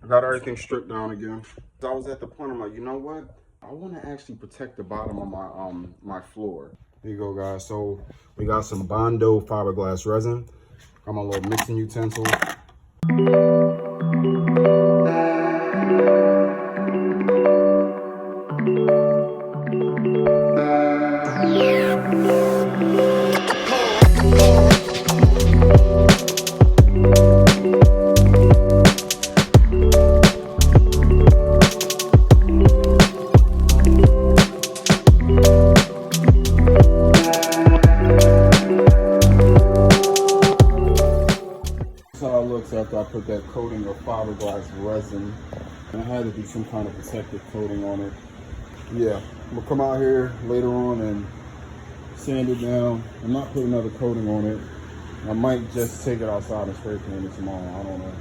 I got everything stripped down again. So I was at the point, I'm like, you know what? I want to actually protect the bottom of my my floor. Here you go, guys. So we got some Bondo fiberglass resin. Got my little mixing utensil. How it looks after I put that coating of fiberglass resin. And I had to do some kind of protective coating on it. Yeah, I'm gonna come out here later on and sand it down. I'm not putting another coating on it. I might just take it outside and spray paint it tomorrow. I don't know.